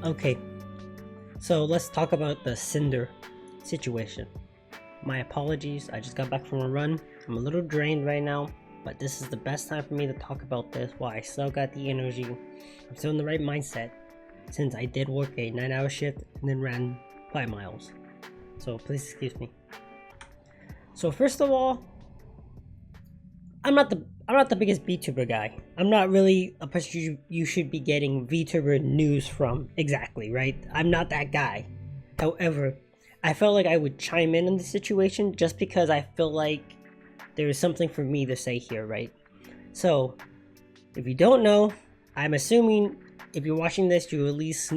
Okay, so let's talk about the Sinder situation. My apologies, I just got back from a run. I'm a little drained right now, but this is the best time for me to talk about this while I still got the energy. I'm still in the right mindset since I did work a 9-hour shift and then ran 5 miles. So please excuse me. So first of all, I'm not the biggest VTuber guy. I'm not really a person you should be getting VTuber news from exactly, right? I'm not that guy. However, I felt like I would chime in on the situation just because I feel like there is something for me to say here, right? So, if you don't know, I'm assuming if you're watching this, you at least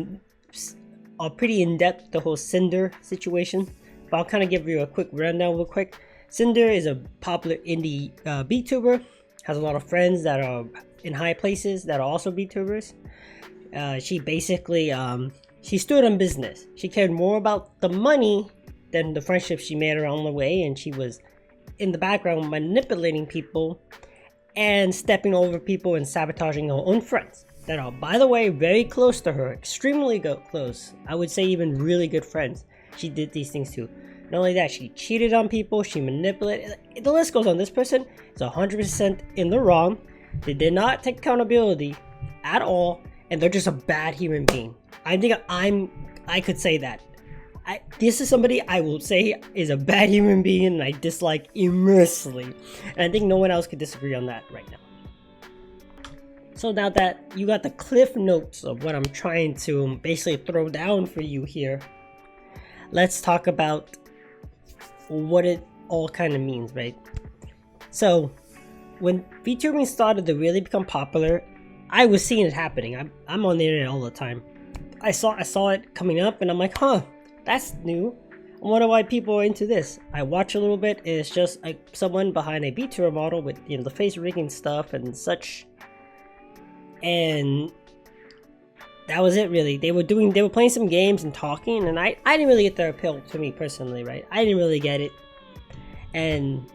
are pretty in-depth the whole Sinder situation. But I'll kind of give you a quick rundown real quick. Cinder is a popular indie VTuber, has a lot of friends that are in high places that are also VTubers. She basically, she stood on business. She cared more about the money than the friendships she made along the way, and she was in the background manipulating people and stepping over people and sabotaging her own friends that are, by the way, very close to her, extremely close. I would say even really good friends. She did these things too. Not only that, she cheated on people, she manipulated, the list goes on. This person is 100% in the wrong. They did not take accountability at all, and they're just a bad human being. I think I could say that. This is somebody I will say is a bad human being and I dislike immensely. And I think no one else could disagree on that right now. So now that you got the cliff notes of what I'm trying to basically throw down for you here, let's talk about what it all kind of means, right? So when VTubing started to really become popular, I was seeing it happening. I'm on the internet all the time. I saw it coming up and I'm like, huh, that's new. I wonder why people are into this. I watch a little bit and it's just like someone behind a VTuber model with, you know, the face rigging stuff and such. And that was it really. They were playing some games and talking, and I didn't really get their appeal to me personally, right? I didn't really get it. And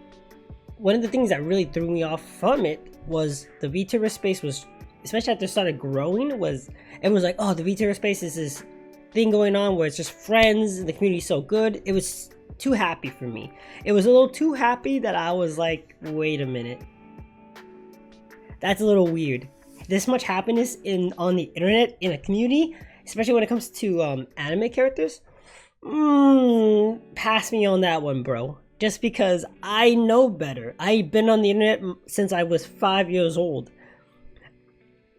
one of the things that really threw me off from it was the VTuber space was, especially after it started growing, was everyone was like, oh, the VTuber space is this thing going on where it's just friends and the community's so good. It was too happy for me. It was a little too happy that I was like, wait a minute. That's a little weird. This much happiness on the internet in a community, especially when it comes to anime characters, pass me on that one, bro. Just because I know better. I've been on the internet since I was 5 years old.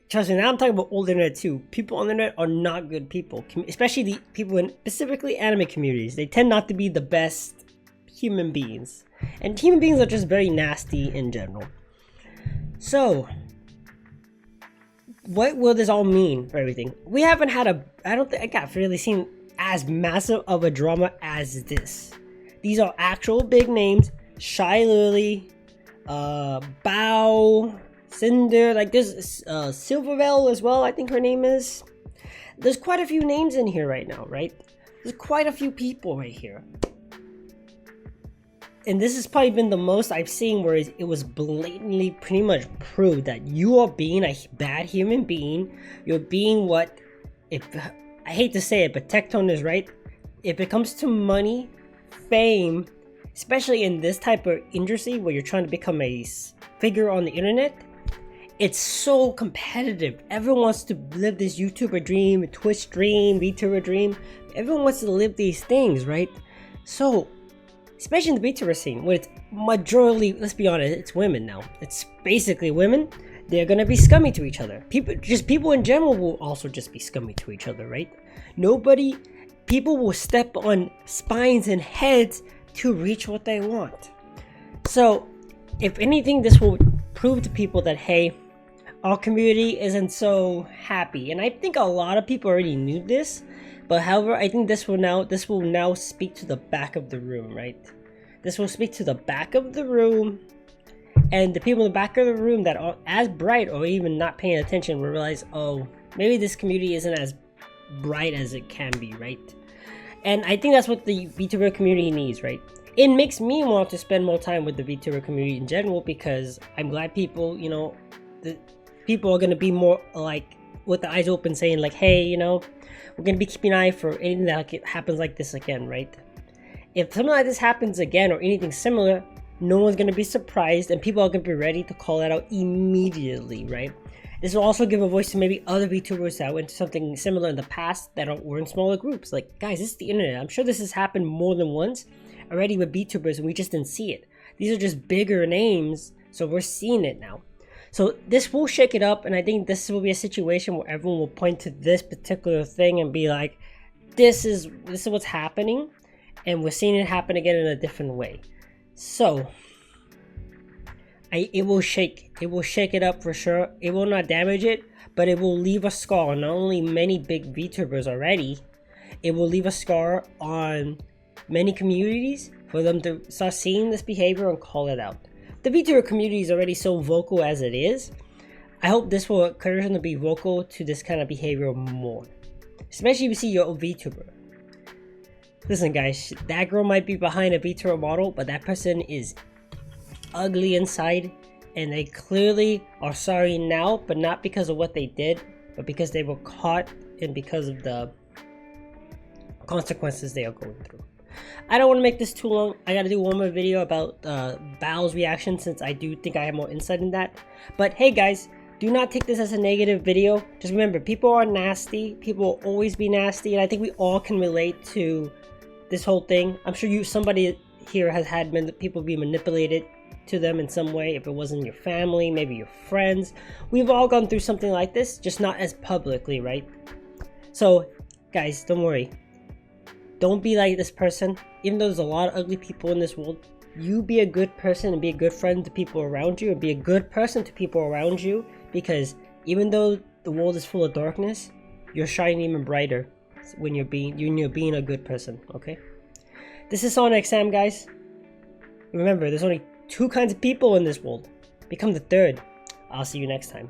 Trust me, now I'm talking about old internet too. People on the internet are not good people, especially the people in specifically anime communities. They tend not to be the best human beings, and human beings are just very nasty in general. So, what will this all mean for everything? We haven't had I don't think I got really seen as massive of a drama as this. These are actual big names. Shy Lily, Bao, Cinder, like there's Silverville as well, I think her name is. There's quite a few names in here right now, right? There's quite a few people right here. And this has probably been the most I've seen where it was blatantly pretty much proved that you are being a bad human being. You're being what, I hate to say it, but Tectone is right. If it comes to money, fame, especially in this type of industry where you're trying to become a figure on the internet, it's so competitive. Everyone wants to live this YouTuber dream, Twitch dream, VTuber dream. Everyone wants to live these things, right? So, especially in the VTuber scene, where it's majority, let's be honest, it's women now. It's basically women. They're gonna be scummy to each other. People in general will also just be scummy to each other, right? People will step on spines and heads to reach what they want. So, if anything, this will prove to people that, hey, our community isn't so happy. And I think a lot of people already knew this. But however, I think this will now speak to the back of the room, right? This will speak to the back of the room, and the people in the back of the room that are as bright or even not paying attention will realize, oh, maybe this community isn't as bright as it can be, right? And I think that's what the VTuber community needs, right? It makes me want to spend more time with the VTuber community in general because I'm glad people, you know, the people are going to be more like with the eyes open, saying like, hey, you know, we're gonna be keeping an eye for anything that happens like this again, right? If something like this happens again or anything similar, no one's gonna be surprised, and people are gonna be ready to call it out immediately, right? This will also give a voice to maybe other VTubers that went to something similar in the past that were in smaller groups. Like, guys, this is the internet. I'm sure this has happened more than once already with VTubers, and we just didn't see it. These are just bigger names, so we're seeing it now. So this will shake it up, and I think this will be a situation where everyone will point to this particular thing and be like, this is what's happening, and we're seeing it happen again in a different way. So it will shake it up for sure. It will not damage it, but it will leave a scar on not only many big VTubers already, it will leave a scar on many communities for them to start seeing this behavior and call it out. The VTuber community is already so vocal as it is. I hope this will encourage them to be vocal to this kind of behavior more, especially if you see your own VTuber. Listen guys, that girl might be behind a VTuber model, but that person is ugly inside, and they clearly are sorry now, but not because of what they did, but because they were caught and because of the consequences they are going through. I don't want to make this too long. I gotta do one more video about Bao's reaction, since I do think I have more insight in that. But hey guys, do not take this as a negative video. Just remember, people are nasty. People will always be nasty, and I think we all can relate to this whole thing. I'm sure somebody here has had people be manipulated to them in some way. If it wasn't your family, maybe your friends. We've all gone through something like this, just not as publicly, right? So guys, don't worry. Don't be like this person. Even though there's a lot of ugly people in this world, you be a good person and be a good friend to people around you, and be a good person to people around you, because even though the world is full of darkness, you're shining even brighter when you're being a good person. Okay, this is Sonic Sam, guys. Remember, there's only 2 kinds of people in this world. Become the 3rd. I'll see you next time.